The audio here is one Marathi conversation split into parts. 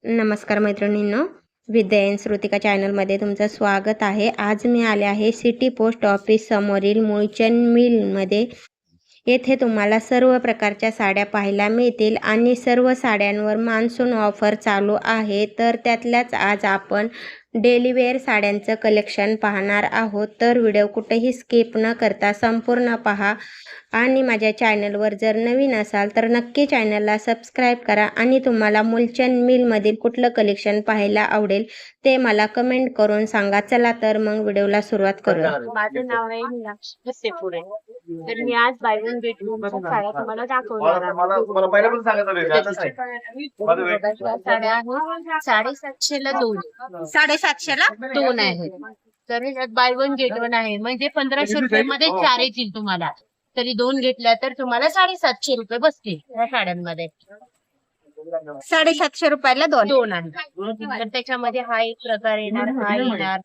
नमस्कार मैत्रिणींनो, विद्या श्रुतिका चॅनलमध्ये तुमचं स्वागत आहे. आज मी आले आहे सिटी पोस्ट ऑफिस समोरील मुळचंद मिलमध्ये. येथे तुम्हाला सर्व प्रकारच्या साड्या पाहायला मिळतील आणि सर्व साड्यांवर मान्सून ऑफर चालू आहे. तर त्यातल्याच आज आपण डेली वेअर साड्यांचं कलेक्शन पाहणार आहोत. तर व्हिडिओ कुठेही स्किप न करता संपूर्ण पहा आणि माझ्या चॅनलवर जर नवीन असाल तर नक्की चॅनलला सबस्क्राईब करा आणि तुम्हाला मुळचंद मिलमधील कुठलं कलेक्शन पाहायला आवडेल ते मला कमेंट करून सांगा. चला तर मग व्हिडिओला सुरुवात करूया. माझं नाव आहे मीनाक्षी बस्तेपुरे. तर मी आज बाय वन गेट वन साड्या तुम्हाला दाखवणार साड्या आहेत 750 ला 2, 750 ला 2 आहेत. तर ह्याच्यात बाय वन गेट वन आहे, म्हणजे 1500 रुपये मध्ये 4 येतील तुम्हाला. तरी 2 घेतल्या तर तुम्हाला 750 रुपये बसतील या साड्यांमध्ये. 750 रुपयाला 2 आहे. तर त्याच्यामध्ये हा एक प्रकार येणार, हा येणार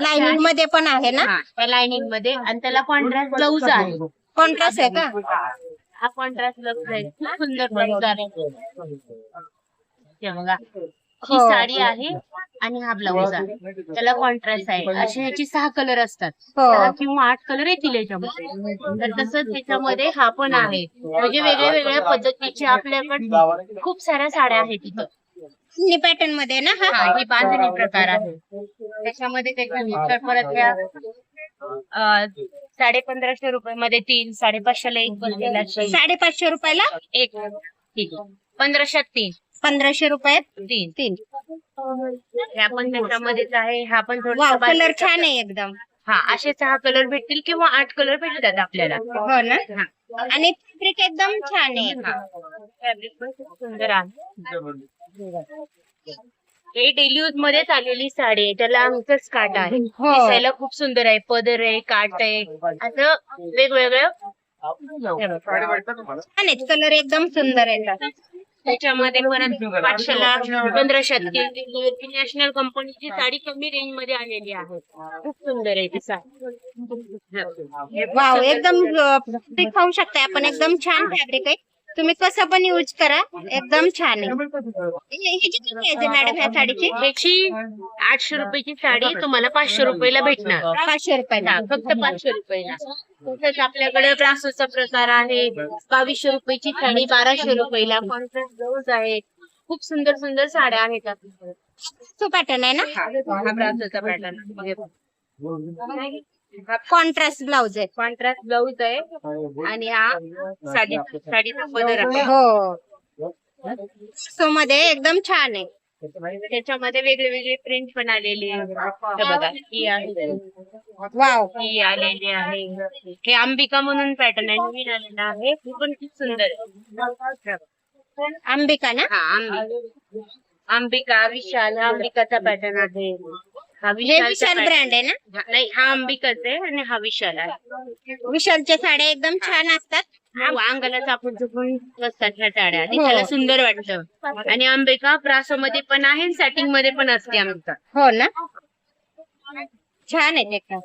लाइनिंग मध्ये पण आहे ना? त्या लाइनिंग मध्ये, आणि त्याला कॉन्ट्रास्ट ब्लाऊज आहे. कॉन्ट्रास्ट आहे का? हा कॉन्ट्रास्ट ब्लाऊज आहे, खूप सुंदर ब्लाऊज आहे. हे बघा, ही साडी आहे आणि हा ब्लाऊज आहे, त्याला कॉन्ट्रास्ट आहे. असे ह्याची 6 कलर असतात, 6 किंवा 8 कलर येतील याच्यामध्ये. तर तसंच त्याच्यामध्ये हा पण आहे, म्हणजे वेगळ्या वेगळ्या पद्धतीचे आपल्याकडे खूप साऱ्या साड्या आहेत तिथं. पॅटर्न मध्ये ना? ही बांधणी प्रकार आहे. त्याच्यामध्ये त्याच्यानंतर परत ह्या 1550 रुपये मध्ये 3, 550 ला 1 बनलेला. 550 रुपयाला 1, ठीक आहे. 1500 3, 1500 रुपयात 3. ह्या पण त्याच्यामध्येच आहे. हा पण थोडा कलर छान आहे एकदम. हा, असे 6 कलर भेटतील किंवा 8 कलर भेटतात आपल्याला. हो ना? आणि फॅब्रिक एकदम छान आहे. फॅब्रिक पण खूप सुंदर आहे. हे डेली यूज मध्येच आलेली साडी आहे, त्याला आमचंच काट आहे. दिसायला खूप सुंदर आहे, पदर आहे, काट आहे, असं वेगवेगळं छान आहेत. कलर एकदम सुंदर आहे. त्याच्यामध्ये परत 500 ला 1500 नॅशनल कंपनीची साडी कमी रेंज मध्ये आलेली आहे. खूप सुंदर आहे ती साडी. वाव, एकदम ते खाऊ शकता आपण. एकदम छान फॅब्रिक आहे. तुम्ही कसं पण यूज करा, एकदम छान आहे. ह्याची किती प्राइस आहे मॅडम ह्या साडीची? ह्याची 800 रुपयाची साडी तुम्हाला 500 रुपयाला भेटणार. 500 रुपयाला, फक्त 500 रुपयाला. तसंच आपल्याकडे ब्रासोचा प्रकार आहे, 2200 रुपयाची साडी 1200 रुपयाला. कॉन्ट्रास्ट ब्लाऊज आहे, खूप सुंदर सुंदर साड्या आहेत. तो पॅटर्न आहे ना? हा ब्रासोचा पॅटर्न, कॉन्ट्रास्ट ब्लाउज आहे. कॉन्ट्रास्ट ब्लाऊज आहे आणि हा साडीचा पदर आहे. हो, सो मध्ये एकदम छान आहे. त्याच्यामध्ये वेगळे वेगळे प्रिंट पण आलेले आहे. हे बघा, ही आहे, वाव, ही आलेली आहे. हे अंबिका म्हणून पॅटर्न आहे, नवीन आलेला आहे. ही पण खूप सुंदर आहे. अंबिका ना? हा, अंबिका, विशाल, हा अंबिकाचा पॅटर्न आहे. हा हे विशाल ब्रँड आहे ना? नाही, हा अंबिकाच आहे आणि हा विशाल आहे. विशालच्या साड्या एकदम छान असतात. अंगाला चापून चुपून बसतात ह्या साड्या, दिसायला सुंदर वाटतं. आणि अंबिका ब्रासो मध्ये पण आहे, सॅटिंग मध्ये पण असते अंबिका. हो ना? छान आहे एकदम.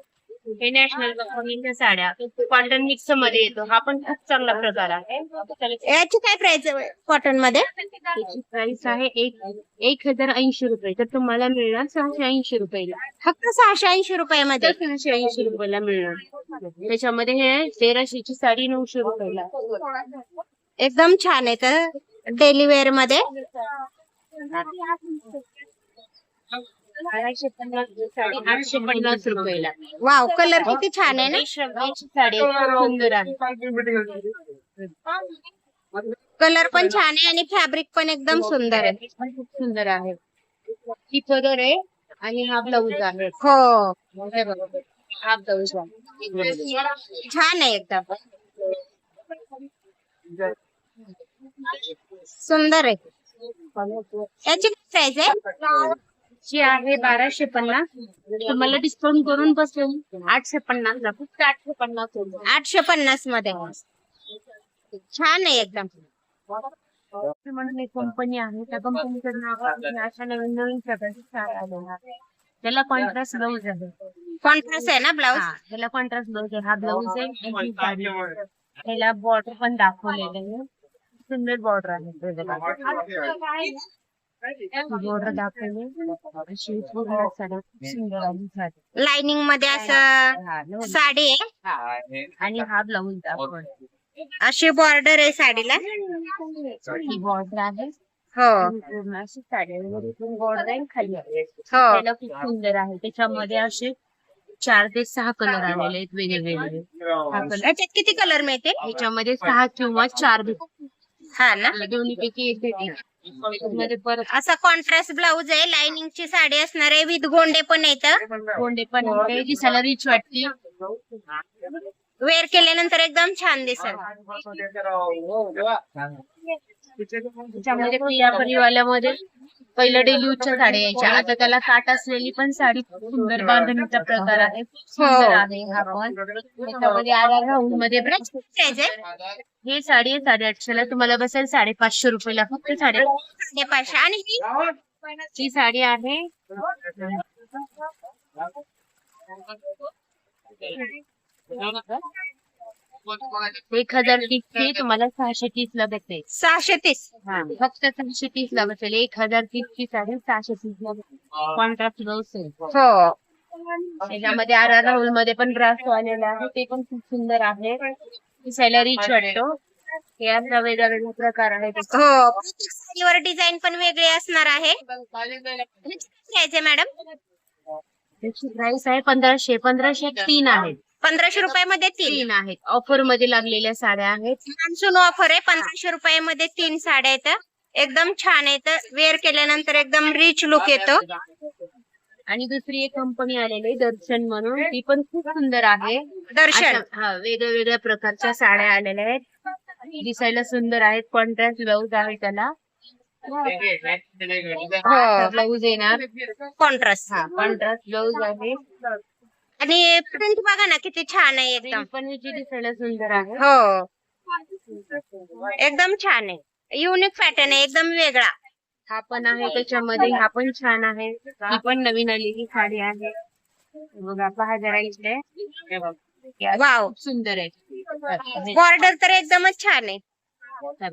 हे नॅशनल कंपनीच्या साड्या कॉटन मिक्स मध्ये येतो, हा पण खूप चांगला प्रकार आहे. याची काय प्राइस आहे कॉटन मध्ये? त्याची प्राइस आहे 1080 रुपये, तर तुम्हाला मिळणार 680 रुपयाला. फक्त 680 रुपयामध्ये? 680 रुपयाला मिळणार. त्याच्यामध्ये हे 1300ची साडी 900 रुपयाला. एकदम छान आहे. तर डेली वेअर मध्ये 850 रुपयाला. वाव, कलर किती छान आहे ना? याची साडी सुंदर आहे. कलर पण छान आहे आणि फॅब्रिक पण एकदम सुंदर आहे. खूप सुंदर आहे. ही पदर आहे आणि हा ब्लाऊज आहे. हो, हे बघा, हा ब्लाऊज आहे. छान आहे एकदम सुंदर आहे. याची काय प्राइस आहे? ची आहे 1250. तुम्हाला डिस्काउंट करून बसेल 850 ला, फक्त 850. 850 मध्ये छान आहे एकदम. म्हणून एक कंपनी आहे, त्या कंपनीचं नाव आहे. अशा नवीन नवीन प्रकारची साड्या आलेल्या आहेत. त्याला कॉन्ट्रास्ट ब्लाऊज आहे. कॉन्ट्रास्ट आहे ना ब्लाऊज? त्याला कॉन्ट्रास्ट ब्लाऊज आहे. हा ब्लाऊज आहे. त्याला बॉर्डर पण दाखवलेलं आहे, सुंदर बॉर्डर आहे. बॉर्डर दाखवली अशी पूर्ण साडी खूप सुंदर आहे साडी. लाइनिंग मध्ये असं साडी आहे आणि हा ब्लाऊज दाखवला. अशी बॉर्डर आहे साडीला. ही बॉर्डर आहे हो पूर्ण अशी साडी बॉर्डर आहे खाली आहे. हो त्याला खूप सुंदर आहे. त्याच्यामध्ये असे 4 ते 6 कलर आलेले आहेत वेगळे. हा कलर याच्यात किती कलर मिळते? ह्याच्यामध्ये 6 किंवा 4 भेटतात. हा ना. दोन्ही पैकी एक भेटेल. मध्ये परत असा कॉन्ट्रास्ट ब्लाऊज आहे, लाइनिंग ची साडी असणार आहे, विथ गोंडे पण येतं. कोंडे पण आहे. दिसायला रिच वाटते. वेअर केल्यानंतर एकदम छान दिसेल. त्याच्यामध्ये प्रिया परिवाल्यामध्ये पहिलं डेली यूजच्या साड्या यायच्या. आता त्याला काट असलेली पण साडी खूप सुंदर बांधणीचा प्रकार आहे. खूप सुंदर आहे हा पण. त्याच्यामध्ये राऊंड मध्ये प्राइस आहे हे साडी आहे 850 ला. तुम्हाला बसेल 550 रुपयाला फक्त साडी. 550. आणि ही साडी आहे 1030 ची. तुम्हाला 630 ला भेटेल. 630. फक्त 630 ला बसेल. 1030 ची साडी 630 ला भेटेल. कॉन्ट्रास्ट ब्लाऊज आहे. हो त्याच्यामध्ये राहुल मध्ये पण ब्रास आलेला आहे. ते पण खूप सुंदर आहे. दिसायला रिच वाटतो. हे असा वेगळा वेगळा प्रकार आहे. हो प्रत्येक साडीवर डिझाईन पण वेगळी असणार आहे. घ्यायचे मॅडम? त्याची प्राइस आहे 1500. 1500 3 आहेत. 1500 रुपयामध्ये 3 3 आहेत. ऑफर मध्ये लागलेल्या साड्या आहेत. मान्सून ऑफर आहे. 1500 रुपयामध्ये 3 साड्या आहेत. एकदम छान आहेत. वेअर केल्यानंतर एकदम रिच लुक येतो. आणि दुसरी एक कंपनी आलेली आहे दर्शन म्हणून. ती पण खूप सुंदर आहे. दर्शन. हा वेगवेगळ्या प्रकारच्या साड्या आलेल्या आहेत. दिसायला सुंदर आहेत. कॉन्ट्रास्ट ब्लाऊज आहे त्याला. हो ब्लाऊज येणार कॉन्ट्रास्ट. हा कॉन्ट्रास्ट ब्लाऊज आहे. आणि प्रिंट बघा ना किती छान आहे एकदम. पण ह्याची दिसायला सुंदर आहे. हो एकदम छान आहे. युनिक पॅटर्न आहे एकदम वेगळा. हा पण आहे त्याच्यामध्ये. हा पण छान आहे. ही पण नवीन आलेली साडी आहे. बघा पहा जरा इकडे. वाव खूप सुंदर आहे. बॉर्डर तर एकदमच छान आहे.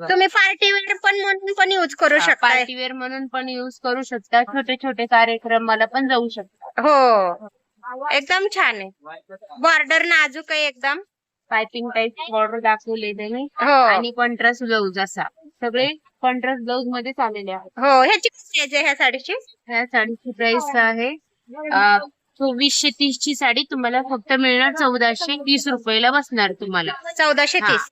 तुम्ही पार्टी वेअर पण म्हणून पण यूज करू शकता. पार्टीवेअर म्हणून पण युज करू शकता. छोटे छोटे कार्यक्रमाला पण जाऊ शकता. हो एकदम छान आहे. बॉर्डर नाजूक आहे एकदम. पायपिंग टाईप बॉर्डर दाखवले त्यांनी. हो आणि कॉन्ट्रास्ट ब्लाऊज असा. सगळे कॉन्ट्रास्ट ब्लाऊज मध्ये आलेले आहेत. हो ह्याची किती प्राइस आहे ह्या साडीची? ह्या साडीची प्राइस आहे 2430 ची साडी तुम्हाला फक्त मिळणार 1430 रुपयाला बसणार तुम्हाला. 1430.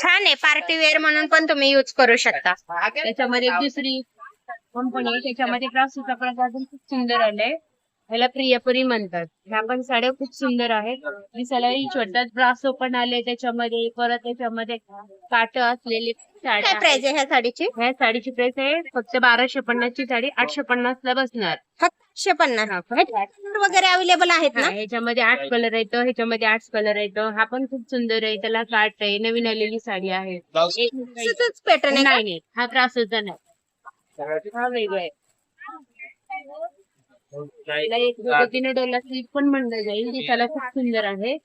छान आहे. पार्टी वेअर म्हणून पण तुम्ही यूज करू शकता. त्याच्यामध्ये एक दुसरी कंपनी आहे. त्याच्यामध्ये ब्रासोचा प्रकार पण खूप सुंदर आलाय. ह्याला प्रियापरी म्हणतात. ह्या पण साड्या खूप सुंदर आहेत. दिसायला रिच वाटतात. ब्रासो पण आले त्याच्यामध्ये. परत त्याच्यामध्ये काट असलेले काय साड्या. प्राइस आहे ह्या साडीची? ह्या साडीची प्राइस आहे फक्त 1250 ची साडी 850 ला बसणार. फक्त 150 वगैरे अवेलेबल आहेत ना? ह्याच्यामध्ये 8 कलर येतो. ह्याच्यामध्ये 8 कलर येतो. हा पण खूप सुंदर आहे. त्याला काट आहे. नवीन आलेली साडी आहे. तसंच पॅटर्न आहे का? नाही हा ब्रासोचा नाही. हा वेगळा आहे. त्याला एक पद्धतीने डोला स्लीप पण म्हणलं जाईल. दिसायला खूप सुंदर आहे.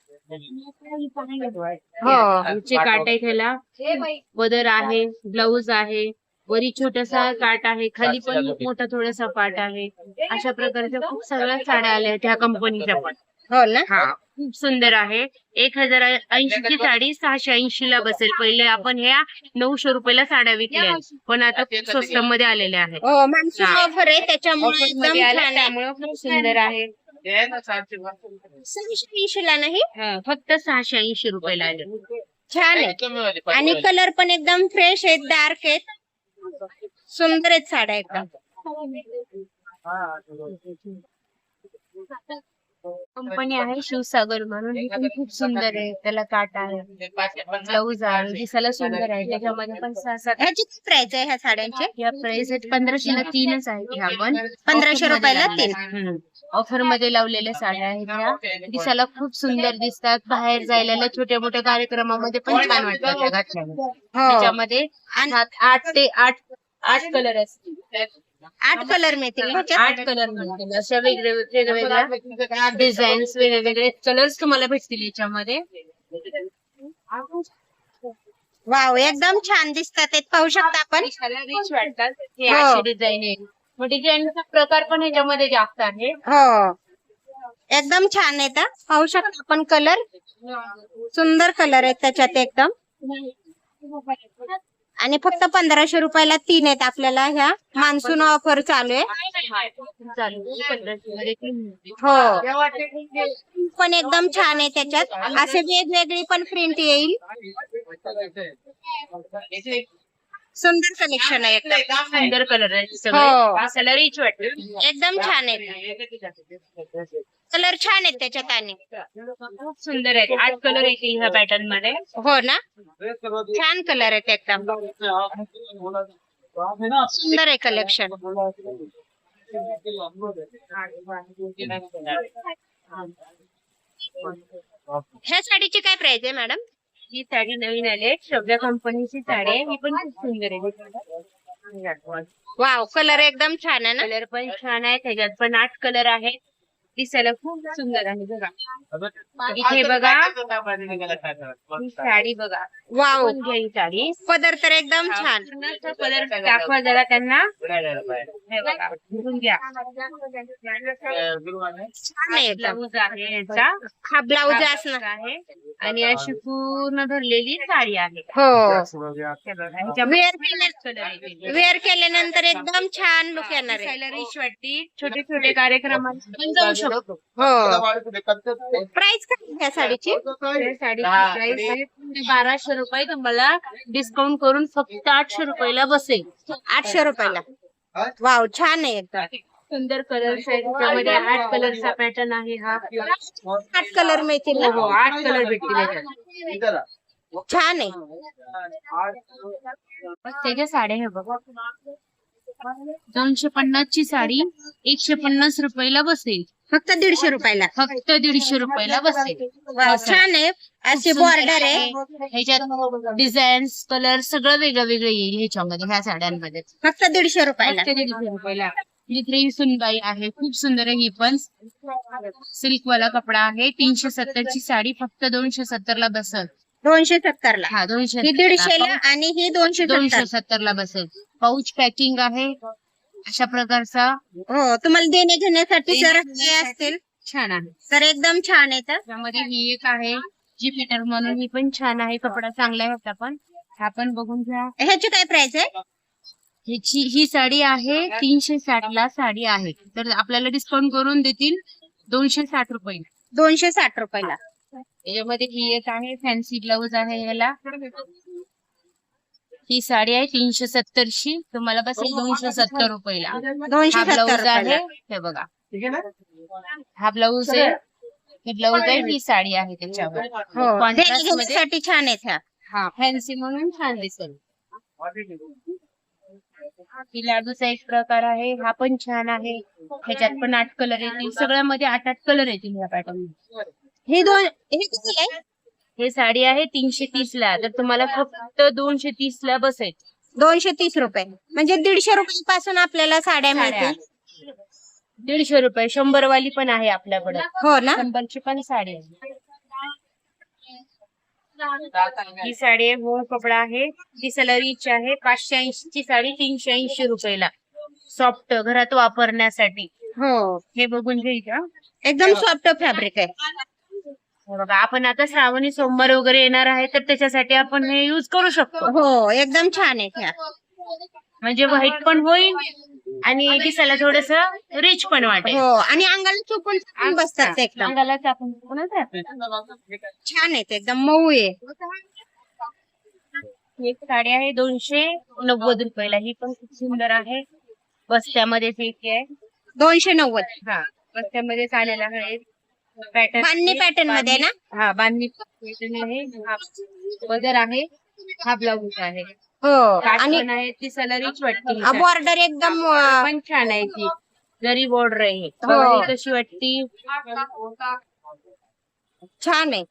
चे काट आहे. त्याला पदर आहे. ब्लाऊज आहे. वरी छोटासा काट आहे. खाली पण मोठा थोडासा पाट आहे. अशा प्रकारच्या खूप सगळ्या साड्या आल्या आहेत ह्या कंपनीच्या पण. हो ना. हा खूप सुंदर आहे. 1080 ची साडी 680 ला बसेल. पहिले आपण ह्या 900 रुपयाला साड्या विकल्या पण आता खूप स्वस्त मध्ये आलेल्या आहेत. हो मान्सून ऑफर आहे त्याच्यामुळे Offer एकदम मध्ये आल्या छान आहे. त्यामुळे खूप सुंदर आहे. 680 ला नाही. हा, फक्त 680 रुपयाला आले. छान आहे. आणि कलर पण एकदम फ्रेश आहेत. डार्क आहेत. सुंदर आहेत साड्या एकदम. कंपनी आहे शिवसागर म्हणून. ही पण खूप सुंदर आहे. त्याला काट आहे. ब्लाऊज आहे. दिसायला सुंदर आहे. त्याच्यामध्ये पण 6-7 ह्याची किती प्राइस आहे ह्या साड्यांची? या प्राइस 1500 ला 3च आहे. ह्या पण 1500 रुपयाला 3. ऑफर मध्ये लावलेल्या साड्या आहेत ह्या. दिसायला खूप सुंदर दिसतात. बाहेर जायला छोट्या मोठ्या कार्यक्रमामध्ये पण छान वाटतात त्या घातल्याने. हो त्याच्यामध्ये 8 ते 8 कलर असतात. 8 कलर मिळतील ना ह्याच्यात? 8 कलर मिळतील. अशा वेगवेगळ्या डिझाईन्स वेगवेगळे कलर्स तुम्हाला भेटतील याच्यामध्ये. वाव, एकदम छान दिसतात ते, पाहू शकता आपण. दिसायला रिच वाटतात. हे हो. अशी डिझाईन आहे. मग डिझाईनचा प्रकार पण ह्याच्यामध्ये जास्त आहे. हो, एकदम छान आहेत. पाहू शकता आपण कलर, सुंदर कलर आहेत त्याच्यात एकदम. आणि फक्त 1500 रुपयाला 3 आहेत आपल्याला. ह्या मान्सून ऑफर चालू आहे. चालू 1500 मध्ये 3 मिळते. हो, पण एकदम छान आहे त्याच्यात. असे वेगवेगळी पण प्रिंट येईल. सुंदर कलेक्शन आहे एकदम. सुंदर कलर आहे हो. सगळे. दिसायला रिच वाटते. एकदम छान आहे. कलर छान आहेत त्याच्यात. आणि खूप सुंदर आहे. 8 कलर येते ह्या पॅटर्न मध्ये. हो ना, छान कलर आहेत एकदम. सुंदर आहे कलेक्शन. ह्या साडीची काय प्राइस आहे मॅडम? ही साडी नवीन आली आहे. शोभा कंपनीची साडी आहे. ही पण खूप सुंदर आहे. वाव, कलर एकदम छान आहे ना. कलर पण छान आहे. त्याच्यात पण 8 कलर आहेत. दिसायला खूप सुंदर आहे. बघा इथे बघा, ही साडी बघा. वाव, पण घ्या ही साडी. पदर तर एकदम छान. कलर दाखवा जरा त्यांना. हे बघा, बघून घ्या. छान आहे एकदम. ब्लाऊज आहे याचा. हा ब्लाऊज असणार. आहे आणि अशी पूर्ण भरलेली साडी आहे. हो, हे बघा, ह्याच्या वेअर केल्या कलर आहे. वेअर केल्यानंतर एकदम छान लुक येणार आहे. दिसायला रिच वाटते. छोटे छोटे कार्यक्रमात पण जाऊ शकतो. हो, प्राइस काय आहे या साडीची? त्या साडीची प्राइस आहे 1200 रुपये. तुम्हाला डिस्काउंट करून फक्त 800 रुपयाला बसेल. 800 रुपयाला. वाव, छान आहे एकदम. सुंदर कलर आहे. त्यामध्ये 8 कलरचा पॅटर्न आहे हा. 8 कलर मिळतील ना? हो, 8 कलर भेटतील याच्यात. छान आहे. त्याच्या साड्या हे बघा. 250 ची साडी 150 रुपयाला बसेल. फक्त 150 रुपयाला. फक्त 150 रुपयाला बसेल. वाव, छान आहे. अशी बॉर्डर आहे. ह्याच्यात डिझाईन्स कलर सगळं वेगळं वेगळं येईल ह्याच्यामध्ये, ह्या साड्यांमध्ये. फक्त 150 रुपयाला. फक्त 150 रुपयाला. ही सुनबाई आहे. खूप सुंदर आहे. ही पण सिल्क वाला कपडा आहे. 370 ची साडी फक्त 270 ला बसेल. 270 ला. हा, 200 ही 150 ला आणि ही 270. 270 ला बसेल. पाऊच पॅकिंग आहे अशा प्रकारचा. हो, तुम्हाला देणे घेण्यासाठी जर हे असतील छान आहे. तर एकदम छान आहे. तर त्यामध्ये ही एक आहे जी पीटर म्हणून. ही पण छान आहे. कपडा चांगला आहे ह्याचा पण. हा पण बघून घ्या. ह्याची काय प्राइस आहे? ही साडी आहे 360 ला साडी आहे. तर आपल्याला डिस्काउंट करून देतील 260 रुपये. 260 रुपयाला. याच्यामध्ये ही एक आहे फॅन्सी ब्लाऊज आहे याला. ही साडी आहे 370 ची. तुम्हाला बसेल 270 रुपयाला. हा 270 ब्लाऊज आहे. रुपयाला. हे बघा, हा ब्लाऊज आहे. हे ब्लाऊज आहे. ही साडी आहे त्याच्यावर. हो, Contrast देणे मध्ये. घेण्यासाठी छान आहेत ह्या. हा, फॅन्सी म्हणून छान दिसेल. ही लाडूचा एक प्रकार आहे. हा पण छान आहे. ह्याच्यात पण 8 कलर येतील. सगळ्यामध्ये 8 कलर येतील ह्या पॅटर्न. हे किती आहे? हे साडी आहे 330 ला. तर तुम्हाला फक्त 230 ला बसेल. 230 रुपये. म्हणजे 150 रुपयापासून आपल्याला साड्या मिळतील. 150 रुपये. 100 वाली पण आहे आपल्याकडे. हो ना. 100 ची पण साडी आहे. ही साडी आहे. मूळ कपडा आहे. दिसायला रिच आहे. 580 ची साडी 380 रुपयाला. सॉफ्ट घरात वापरण्यासाठी. हो, हे बघून घ्यायचं. एकदम सॉफ्ट फॅब्रिक आहे. हे बघा, आपण आता श्रावणी सोमवार वगैरे येणार आहे तर त्याच्यासाठी आपण हे युज करू शकतो. हो, एकदम छान आहे ह्या. म्हणजे व्हाईट पण होईल आणि दिसायला थोडस रिच पण वाटेल. हो, आणि अंगाला चुकून छान बसतात ते एकदम. अंगाला चापून कोणाचं आहे? छान आहेत एकदम मऊ आहे. एक साडी आहे 290 रुपयाला. ही पण खूप सुंदर आहे. बस्त्यामध्ये एक आहे. 290. हा, बस्त्यामध्ये आलेला आहे पॅटर्न. बांधणी पॅटर्न मध्ये ना. हा, बांधणी पॅटर्न आहे. हा बदर आहे. हा ब्लाऊज आहे. हो, काठ आणि पण आहे. दिसायला रिच वाटते ही साडी. बॉर्डर एकदम पण छान आहे ती. जरी बॉर्डर आहे. हो. बघा ही कशी वाटती. छान आहे.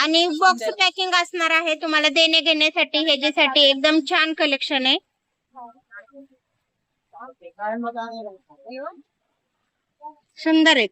आणि बॉक्स पॅकिंग असणार आहे तुम्हाला देणे घेण्यासाठी. ह्याच्यासाठी एकदम छान कलेक्शन आहे. सुंदर आहे.